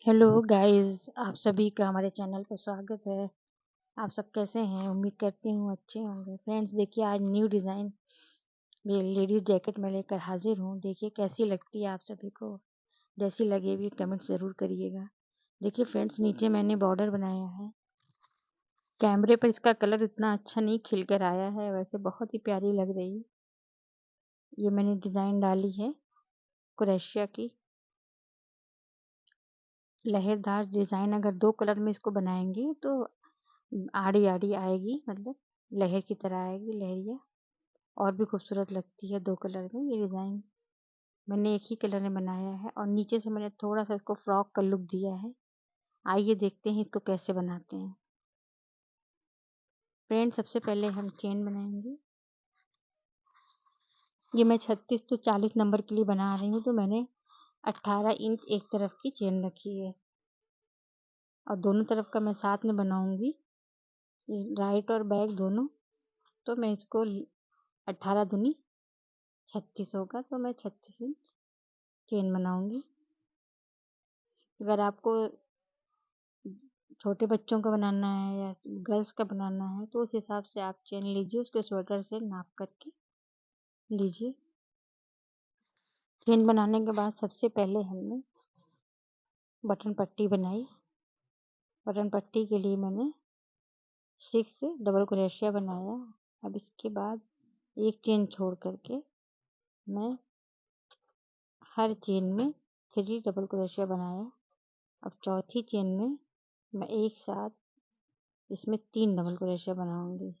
Hello guys, आप सभी का हमारे चैनल पर स्वागत है। आप सब कैसे हैं? उम्मीद करती हूँ अच्छे होंगे। फ्रेंड्स, देखिए आज न्यू डिज़ाइन ये लेडीज़ जैकेट में लेकर हाजिर हूँ। देखिए कैसी लगती है आप सभी को। जैसी लगे भी कमेंट ज़रूर करिएगा। देखिए फ्रेंड्स, नीचे मैंने बॉर्डर बनाया है। कैमरे पर इसका कलर इतना अच्छा नहीं खिल कर आया है, वैसे बहुत ही प्यारी लग रही है। ये मैंने डिज़ाइन डाली है क्रोशिया की लहरदार डिज़ाइन। अगर 2 कलर में इसको बनाएंगी तो आड़ी आड़ी आएगी, मतलब लहर की तरह आएगी, लहरिया और भी खूबसूरत लगती है 2 कलर में। ये डिज़ाइन मैंने एक ही कलर में बनाया है और नीचे से मैंने थोड़ा सा इसको फ्रॉक का लुक दिया है। आइए देखते हैं इसको कैसे बनाते हैं। फ्रेंड, सबसे पहले हम चेन बनाएंगे। ये मैं 36 तो 40 नंबर के लिए बना रही हूँ, तो मैंने 18 इंच एक तरफ की चेन रखी है और दोनों तरफ का मैं साथ में बनाऊंगी, राइट और बैक दोनों। तो मैं इसको 18 दूनी 36 होगा, तो मैं 36 इंच चेन बनाऊंगी। अगर आपको छोटे बच्चों का बनाना है या गर्ल्स का बनाना है तो उस हिसाब से आप चेन लीजिए, उसके स्वेटर से नाप करके लीजिए। चेन बनाने के बाद सबसे पहले हमने बटन पट्टी बनाई। बटन पट्टी के लिए मैंने 6 डबल क्रोशिया बनाया। अब इसके बाद एक चेन छोड़ करके मैं हर चेन में 3 डबल क्रोशिया बनाया। अब चौथी चेन में मैं एक साथ इसमें 3 डबल क्रोशिया बनाऊंगी।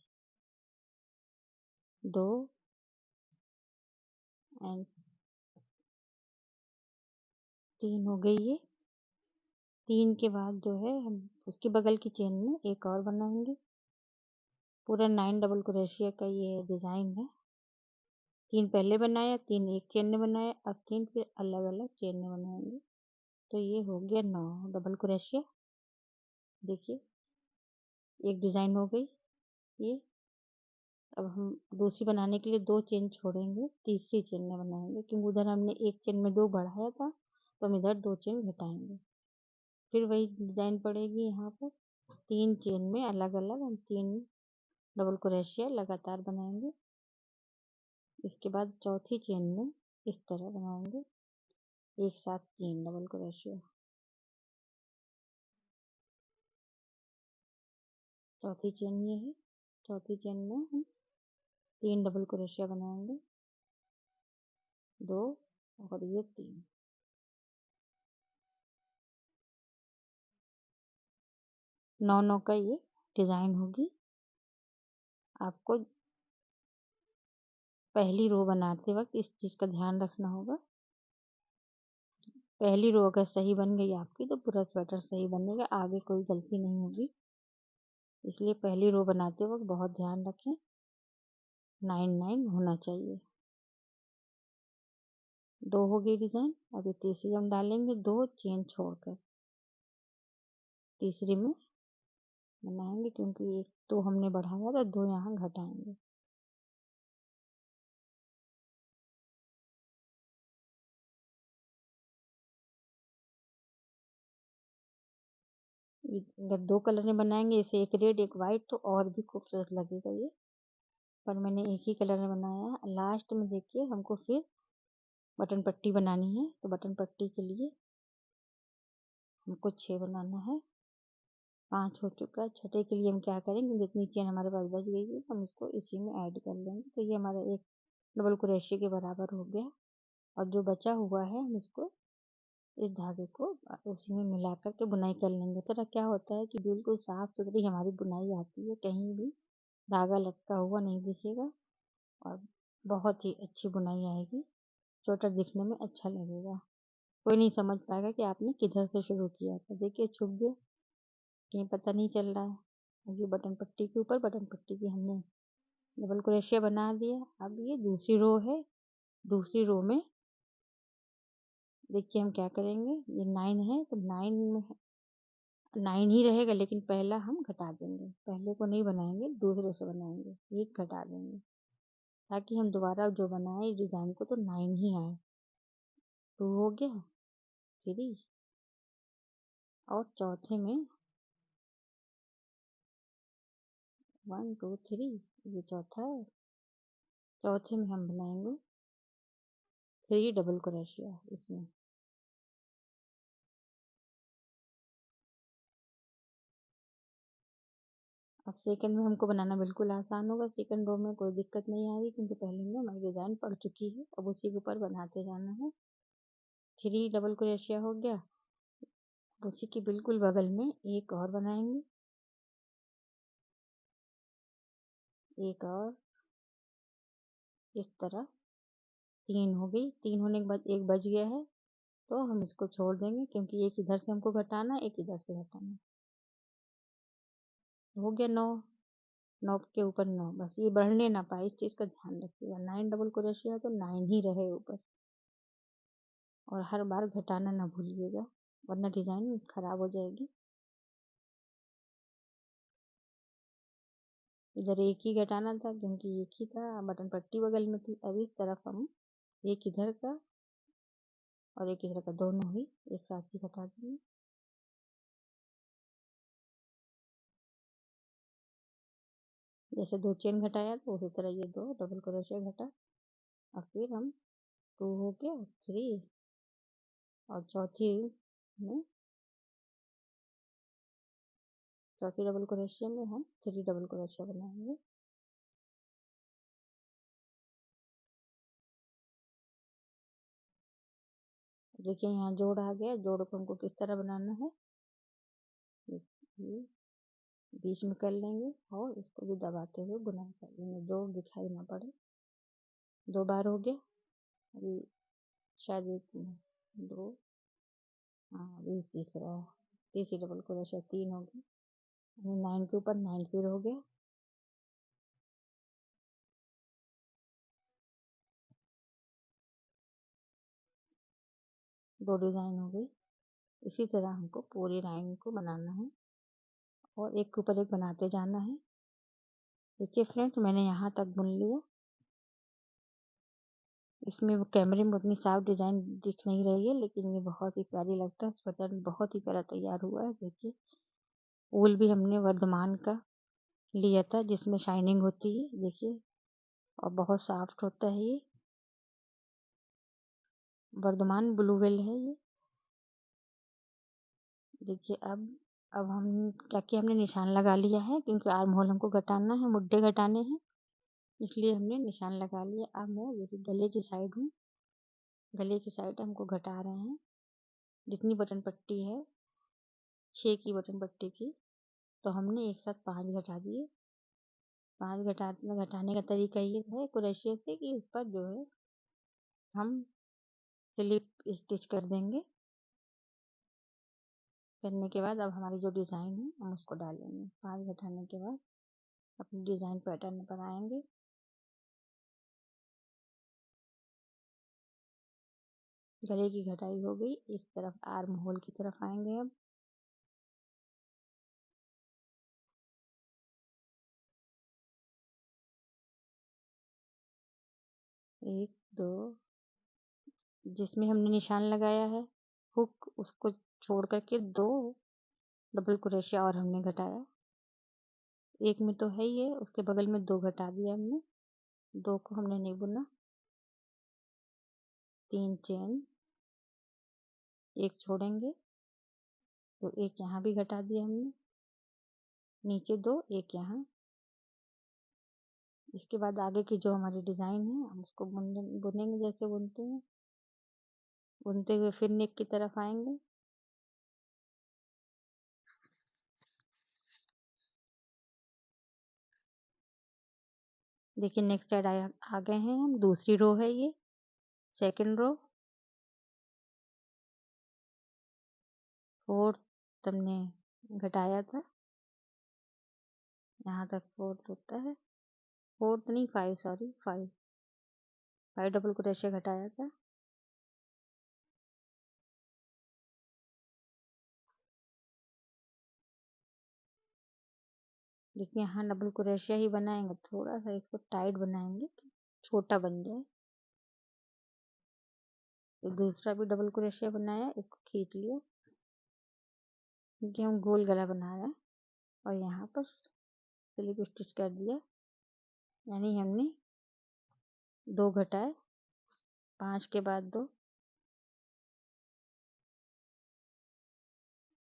2 एंड 3 हो गई है। 3 के बाद जो है हम उसके बगल की चेन में एक और बनाएंगे। पूरा 9 डबल क्रोशिया का ये डिज़ाइन है। 3 पहले बनाया, 3 एक चेन में बनाया, अब 3 फिर अलग अलग चेन में बनाएंगे। तो ये हो गया 9 डबल क्रोशिया। देखिए एक डिज़ाइन हो गई ये। अब हम दूसरी बनाने के लिए 2 चेन छोड़ेंगे, तीसरी चेन में बनाएंगे, क्योंकि उधर हमने एक चेन में 2 बढ़ाया था, तो हम इधर 2 चेन घटाएंगे। फिर वही डिज़ाइन पड़ेगी यहाँ पर। 3 चेन में अलग अलग हम 3 डबल क्रोशिया लगातार बनाएंगे। इसके बाद चौथी चेन में इस तरह बनाएंगे, एक साथ 3 डबल क्रोशिया। चौथी चेन ये है। चौथी चेन में हम 3 डबल क्रोशिया बनाएंगे, 2 और ये 3। 9 का ये डिज़ाइन होगी। आपको पहली रो बनाते वक्त इस चीज़ का ध्यान रखना होगा। पहली रो अगर सही बन गई आपकी तो पूरा स्वेटर सही बनेगा, आगे कोई गलती नहीं होगी। इसलिए पहली रो बनाते वक्त बहुत ध्यान रखें, 9 होना चाहिए। 2 हो गई डिज़ाइन। अभी तीसरी हम डालेंगे, 2 चेन छोड़कर तीसरी में बनाएंगे, क्योंकि एक 2 हमने बढ़ाया था, 2 यहाँ घटाएंगे। अगर 2 कलर में बनाएंगे, इसे एक रेड एक वाइट, तो और भी खूबसूरत लगेगा ये। पर मैंने एक ही कलर में बनाया है। लास्ट में देखिए हमको फिर बटन पट्टी बनानी है, तो बटन पट्टी के लिए हमको 6 बनाना है। 5 हो चुका है। छठे के लिए हम क्या करेंगे, जितनी चेन हमारे पास बच गई है हम इसको इसी में ऐड कर लेंगे। तो ये हमारा एक डबल क्रोशिया के बराबर हो गया। और जो बचा हुआ है हम इसको इस धागे को उसी में मिला कर के बुनाई कर लेंगे। तो क्या होता है कि बिल्कुल साफ सुथरी हमारी बुनाई आती है, कहीं भी धागा लटका हुआ नहीं दिखेगा और बहुत ही अच्छी बुनाई आएगी। स्वेटर दिखने में अच्छा लगेगा। कोई नहीं समझ पाएगा कि आपने किधर से शुरू किया था। देखिए छुप गया, कहीं पता नहीं चल रहा है। अब ये बटन पट्टी के ऊपर बटन पट्टी की हमने डबल क्रोशिया बना दिया। अब ये दूसरी रो है। दूसरी रो में देखिए हम क्या करेंगे, ये 9 है तो 9 में 9 ही रहेगा, लेकिन पहला हम घटा देंगे। पहले को नहीं बनाएंगे, दूसरे से बनाएंगे, एक घटा देंगे, ताकि हम दोबारा जो बनाए इस डिज़ाइन को तो 9 ही आए। 2 हो गया, 3 और चौथे में 1 2 3 ये चौथा है। चौथे में हम बनाएंगे 3 डबल क्रोशिया इसमें। अब सेकंड में हमको बनाना बिल्कुल आसान होगा। सेकंड रो में कोई दिक्कत नहीं आ रही क्योंकि पहले में हमारी डिज़ाइन पड़ चुकी है। अब उसी के ऊपर बनाते जाना है। 3 डबल क्रोशिया हो गया। उसी के बिल्कुल बगल में एक और बनाएंगे, एक और इस तरह 3 हो गई। 3 होने के बाद एक बच गया है तो हम इसको छोड़ देंगे क्योंकि एक इधर से हमको घटाना, एक इधर से घटाना। हो गया 9। 9 के ऊपर 9, बस ये बढ़ने ना पाए इस चीज़ का ध्यान रखिएगा। 9 डबल क्रोशिया है तो 9 ही रहे ऊपर, और हर बार घटाना ना भूलिएगा वरना डिज़ाइन खराब हो जाएगी। इधर एक ही घटाना था क्योंकि एक ही था, बटन पट्टी बगल में थी। अब इस तरफ हम एक इधर का और एक इधर का दोनों ही एक साथ ही घटा देंगे। जैसे 2 चेन घटाया तो उसी तरह ये 2 डबल क्रोशिया घटा। अब फिर हम 2 हो गया 3 और चौथी डबल क्रोशिया में हम 3 डबल क्रोशिया बनाएंगे। देखिए यहाँ जोड़ आ गया। जोड़ को हमको किस तरह बनाना है, ये बीच में कर लेंगे और इसको भी दबाते हुए बुनाई कर लेंगे, जोड़ दिखाई ना पड़े। 2 बार हो गया। अभी शायद 1 2, हाँ अभी तीसरा है। तीसरी डबल क्रोशिया 3 हो गई। 9 के ऊपर 9 फिर हो गया। दो डिज़ाइन हो गई। इसी तरह हमको पूरी लाइन को बनाना है और एक के ऊपर एक बनाते जाना है। देखिए फ्रेंड्स, मैंने यहाँ तक बुन लिया। इसमें वो कैमरे में उतनी साफ डिज़ाइन दिख नहीं रही है लेकिन ये बहुत ही प्यारी लगता है। स्वेटर बहुत ही प्यारा तैयार हुआ है। देखिए वूल भी हमने वर्धमान का लिया था जिसमें शाइनिंग होती है, देखिए, और बहुत सॉफ्ट होता है। ये वर्धमान ब्लू वेल है ये। देखिए अब हम क्या किया, हमने निशान लगा लिया है क्योंकि आर्म होल हमको घटाना है, मुड्ढे घटाने हैं, इसलिए हमने निशान लगा लिया। अब मैं देखिए गले की साइड हूँ, गले की साइड हमको घटा रहे हैं। जितनी बटन पट्टी है 6 की बटन पट्टी की, तो हमने एक साथ 5 घटा दिए। 5 घटाने का तरीका ये है क्रोशिया से कि उस पर जो है हम स्लिप स्टिच कर देंगे। करने के बाद अब हमारी जो डिज़ाइन है हम उसको डालेंगे। 5 घटाने के बाद अपनी डिज़ाइन पैटर्न पर आएंगे। गले की घटाई हो गई। इस तरफ आर्म होल की तरफ आएंगे। अब 1 2, जिसमें हमने निशान लगाया है हुक, उसको छोड़ करके 2 डबल क्रोशिया और हमने घटाया। एक में तो है ही है, उसके बगल में 2 घटा दिया हमने। 2 को हमने नहीं बुना। 3 चेन, एक छोड़ेंगे तो एक यहाँ भी घटा दिया हमने, नीचे 2, एक यहाँ। इसके बाद आगे की जो हमारी डिज़ाइन है हम उसको बुनेंगे जैसे बुनते हैं। बुनते हुए फिर नेक की तरफ आएंगे। देखिए नेक्स्ट साइड आ गए हैं हम। दूसरी रो है ये, सेकंड रो। 4th हमने घटाया था, यहाँ तक 4th होता है। 4th नहीं 5, सॉरी 5 डबल क्रोशिया घटाया था। देखिए यहाँ डबल क्रोशिया ही बनाएंगे, थोड़ा सा इसको टाइट बनाएंगे, छोटा बन जाए। तो दूसरा भी डबल क्रोशिया बनाया, इसको खींच लिया। क्योंकि हम गोल गला बना रहे हैं। और यहाँ पर स्लिप स्टिच कर दिया, यानी हमने 2 घटाए, 5 के बाद 2।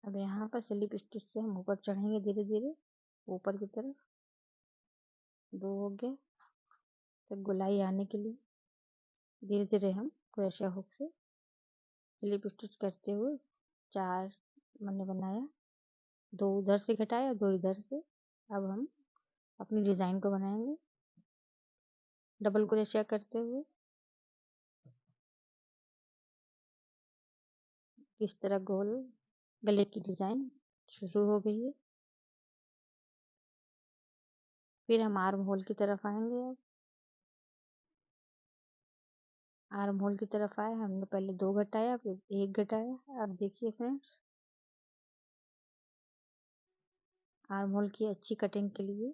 अब यहाँ पर स्लिप स्टिच से हम ऊपर चढ़ेंगे धीरे धीरे ऊपर की तरफ। 2 हो गया। तब गोलाई आने के लिए धीरे धीरे हम क्रोशिया हुक से स्लिप स्टिच करते हुए 4 मैंने बनाया, 2 उधर से घटाया, 2 इधर से। अब हम अपनी डिज़ाइन को बनाएंगे डबल क्रोशिया करते हुए। इस तरह गोल गले की डिज़ाइन शुरू हो गई है। फिर हम आर्म होल की तरफ आएंगे। अब आर्म होल की तरफ आए, हमने पहले 2 घटाया, फिर 1 घटाया। अब देखिए फ्रेंड्स, आर्म होल की अच्छी कटिंग के लिए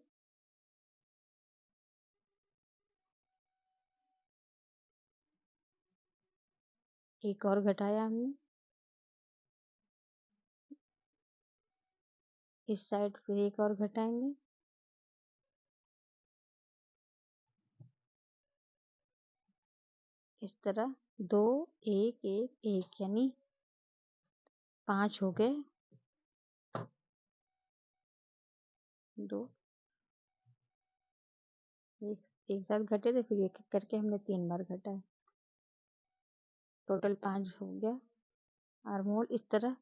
एक और घटाया हमने। इस साइड फिर एक और घटाएंगे। इस तरह 2 1 1 1 यानी 5 हो गए। 2 एक साथ घटे थे, फिर एक एक करके हमने 3 बार घटाया, टोटल 5 हो गया। आर्म होल इस तरह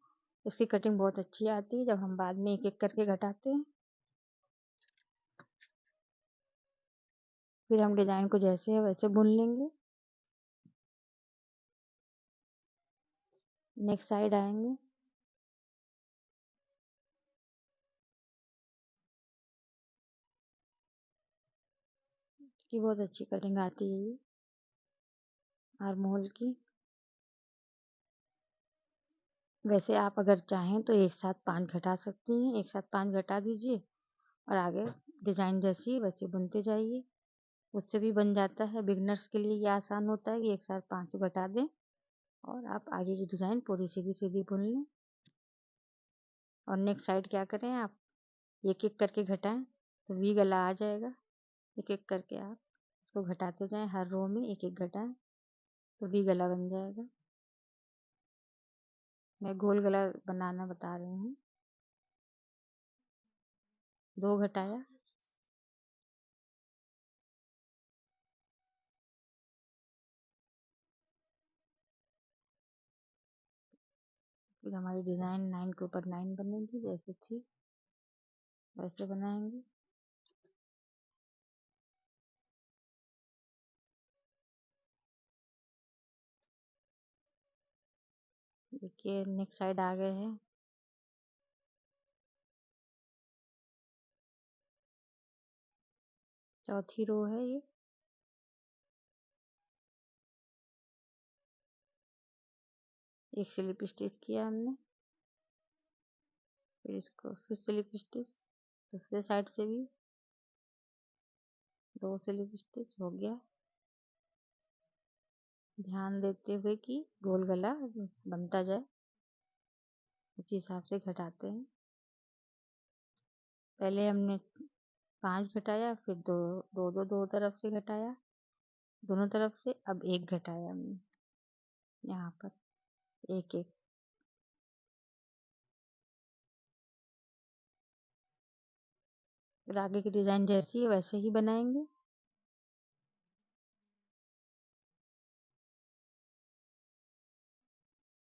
इसकी कटिंग बहुत अच्छी आती है जब हम बाद में एक एक करके घटाते हैं। फिर हम डिज़ाइन को जैसे है वैसे बुन लेंगे। नेक्स्ट साइड आएंगे। इसकी बहुत अच्छी कटिंग आती है ये आर्म होल की। वैसे आप अगर चाहें तो एक साथ 5 घटा सकती हैं, एक साथ 5 घटा दीजिए और आगे डिज़ाइन जैसी वैसे बुनते जाइए, उससे भी बन जाता है। बिगनर्स के लिए ये आसान होता है कि एक साथ 5 घटा दें और आप आगे की डिज़ाइन पूरी सीधी सीधी बुन लें। और नेक्स्ट साइड क्या करें, आप एक एक करके घटाएं तो वी गला आ जाएगा। एक एक करके आप इसको घटाते जाएं, हर रो में एक एक घटाएं तो वी गला बन जाएगा। मैं गोल गला बनाना बता रही हूँ। 2 घटाया, फिर हमारी डिज़ाइन 9 के ऊपर 9 बनेगी, जैसे थी वैसे बनाएंगे। देखिए नेक्स्ट साइड आ गए हैं। चौथी रो है ये। एक स्लिप स्टिच किया हमने, फिर इसको फिर स्लिप स्टिच, दूसरे साइड से भी 2 स्लिप स्टिच हो गया। ध्यान देते हुए कि गोल गला बनता जाए, उसी हिसाब से घटाते हैं। पहले हमने 5 घटाया, फिर 2 2 2 दो तरफ से घटाया, दोनों तरफ से। अब 1 घटाया हमने यहाँ पर, एक एक। फिर आगे की डिज़ाइन जैसी है वैसे ही बनाएंगे।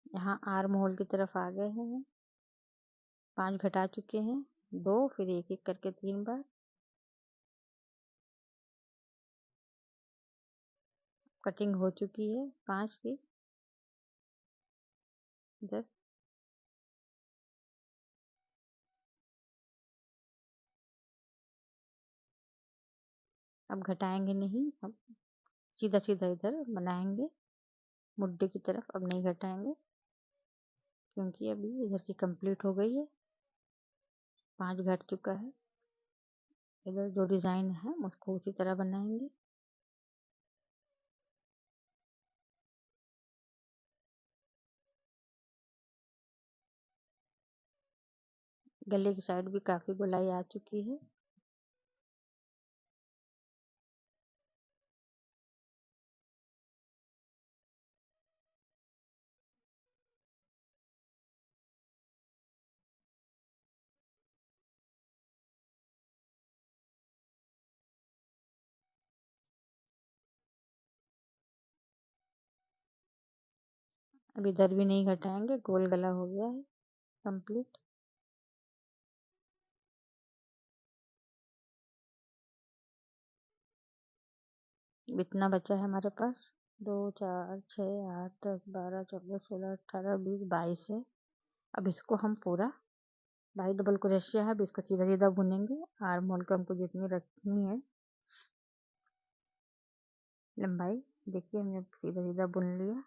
यहाँ आर्म होल की तरफ आ गए हैं, 5 घटा चुके हैं, 2 फिर एक एक करके 3 बार। कटिंग हो चुकी है 5 की। इधर अब घटाएंगे नहीं, अब सीधा सीधा इधर बनाएंगे, मुड्डे की तरफ अब नहीं घटाएंगे क्योंकि अभी इधर की कंप्लीट हो गई है, 5 घट चुका है। इधर जो डिज़ाइन है उसको उसी तरह बनाएंगे। गले की साइड भी काफी गोलाई आ चुकी है। अब इधर भी नहीं घटाएंगे, गोल गला हो गया है कंप्लीट। इतना बचा है हमारे पास, 2 4 6 8 10 12 14 16 18 20 22 है। अब इसको हम पूरा भाई डबल क्रोशिया है, अब इसको सीधा सीधा बुनेंगे। आर्म होल को हमको जितनी रखनी है लंबाई, देखिए हमने सीधा सीधा बुन लिया।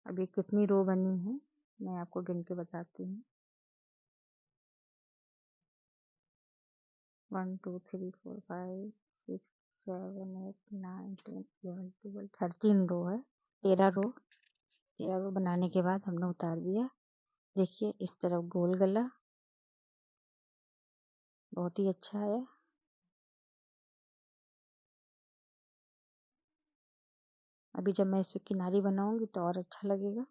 अभी कितनी रो बनी है मैं आपको गिन के बताती हूँ। 1 2 3 4 5 6 7 8 9 10 11 12 13 रो है। 13 रो बनाने के बाद हमने उतार दिया। देखिए इस तरफ गोल गला बहुत ही अच्छा है। अभी जब मैं इस पे किनारी बनाऊंगी तो और अच्छा लगेगा।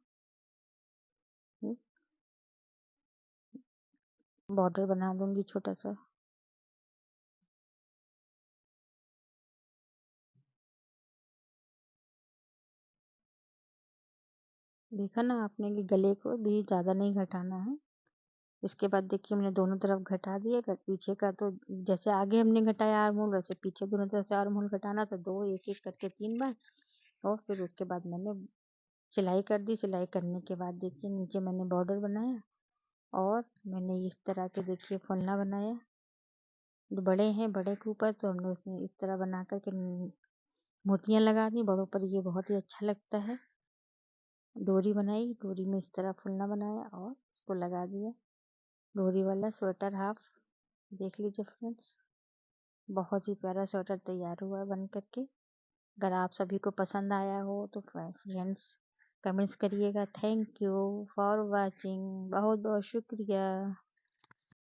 बॉर्डर बना दूंगी छोटा सा। देखा ना आपने कि गले को भी ज्यादा नहीं घटाना है। इसके बाद देखिए हमने दोनों तरफ घटा दिया। पीछे का तो जैसे आगे हमने घटाया आर्म होल, वैसे पीछे दोनों तरफ से आर्म होल घटाना था, 2 एक एक करके 3 बार। और फिर उसके बाद मैंने सिलाई कर दी। सिलाई करने के बाद देखिए नीचे मैंने बॉर्डर बनाया और मैंने इस तरह के देखिए फुलना बनाया। जो बड़े हैं, बड़े के ऊपर तो हमने उसमें इस तरह बना करके मोतियां लगा दी। बड़ों पर ये बहुत ही अच्छा लगता है। डोरी बनाई, डोरी में इस तरह फुलना बनाया और इसको लगा दिया। डोरी वाला स्वेटर हाफ, देख लीजिए फ्रेंड्स, बहुत ही प्यारा स्वेटर तैयार हुआ है बन करके। अगर आप सभी को पसंद आया हो तो फ्रेंड्स कमेंट्स करिएगा। थैंक यू फॉर वाचिंग, बहुत बहुत शुक्रिया।